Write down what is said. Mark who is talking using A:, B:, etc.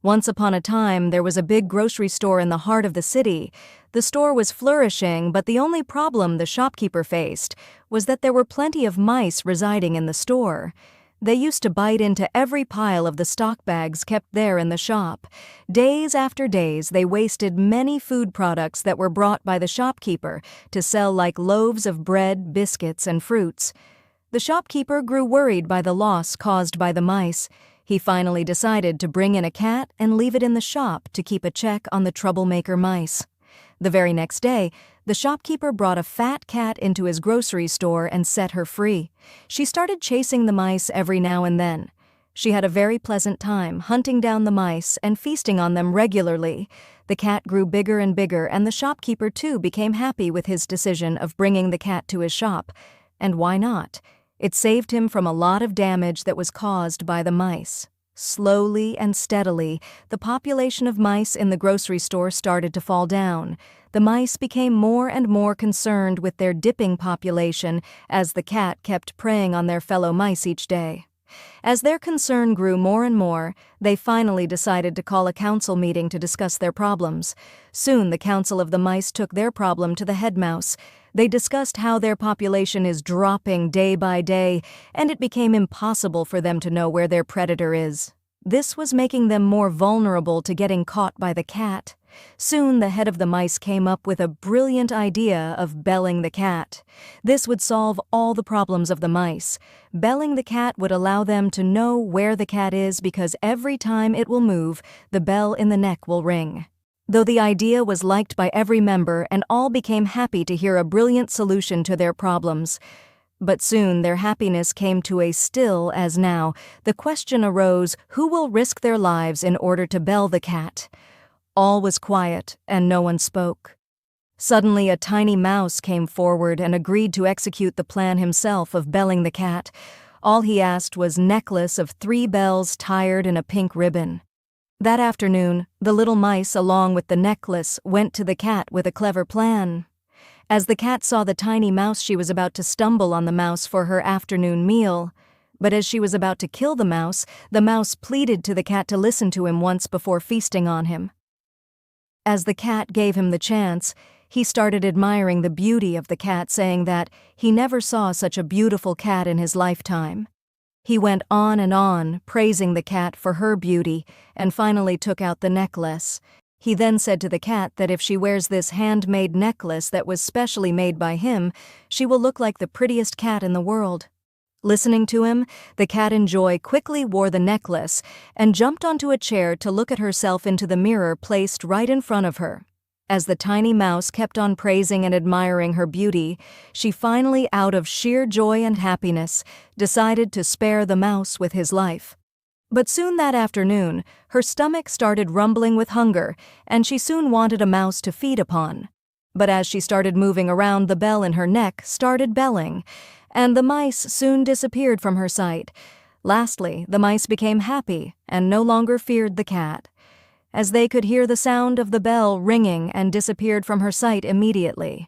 A: Once upon a time, there was a big grocery store in the heart of the city. The store was flourishing, but the only problem the shopkeeper faced was that there were plenty of mice residing in the store. They used to bite into every pile of the stock bags kept there in the shop. Days after days, they wasted many food products that were brought by the shopkeeper to sell, like loaves of bread, biscuits, and fruits. The shopkeeper grew worried by the loss caused by the mice. He finally decided to bring in a cat and leave it in the shop to keep a check on the troublemaker mice. The very next day, the shopkeeper brought a fat cat into his grocery store and set her free. She started chasing the mice every now and then. She had a very pleasant time hunting down the mice and feasting on them regularly. The cat grew bigger and bigger, and the shopkeeper too became happy with his decision of bringing the cat to his shop. And why not? It saved him from a lot of damage that was caused by the mice. Slowly and steadily, the population of mice in the grocery store started to fall down. The mice became more and more concerned with their dipping population as the cat kept preying on their fellow mice each day. As their concern grew more and more, they finally decided to call a council meeting to discuss their problems. Soon the council of the mice took their problem to the head mouse. They discussed how their population is dropping day by day, and it became impossible for them to know where their predator is. This was making them more vulnerable to getting caught by the cat. Soon the head of the mice came up with a brilliant idea of belling the cat. This would solve all the problems of the mice. Belling the cat would allow them to know where the cat is because every time it will move, the bell in the neck will ring. Though the idea was liked by every member and all became happy to hear a brilliant solution to their problems. But soon their happiness came to a still as now. The question arose, who will risk their lives in order to bell the cat? All was quiet, and no one spoke. Suddenly a tiny mouse came forward and agreed to execute the plan himself of belling the cat. All he asked was necklace of 3 bells tied in a pink ribbon. That afternoon, the little mice, along with the necklace, went to the cat with a clever plan. As the cat saw the tiny mouse, she was about to stumble on the mouse for her afternoon meal. But as she was about to kill the mouse pleaded to the cat to listen to him once before feasting on him. As the cat gave him the chance, he started admiring the beauty of the cat, saying that he never saw such a beautiful cat in his lifetime. He went on and on, praising the cat for her beauty, and finally took out the necklace. He then said to the cat that if she wears this handmade necklace that was specially made by him, she will look like the prettiest cat in the world. Listening to him, the cat in joy quickly wore the necklace and jumped onto a chair to look at herself into the mirror placed right in front of her. As the tiny mouse kept on praising and admiring her beauty, she finally, out of sheer joy and happiness, decided to spare the mouse with his life. But soon that afternoon, her stomach started rumbling with hunger, and she soon wanted a mouse to feed upon. But as she started moving around, the bell in her neck started belling, and the mice soon disappeared from her sight. Lastly, the mice became happy and no longer feared the cat, as they could hear the sound of the bell ringing and disappeared from her sight immediately.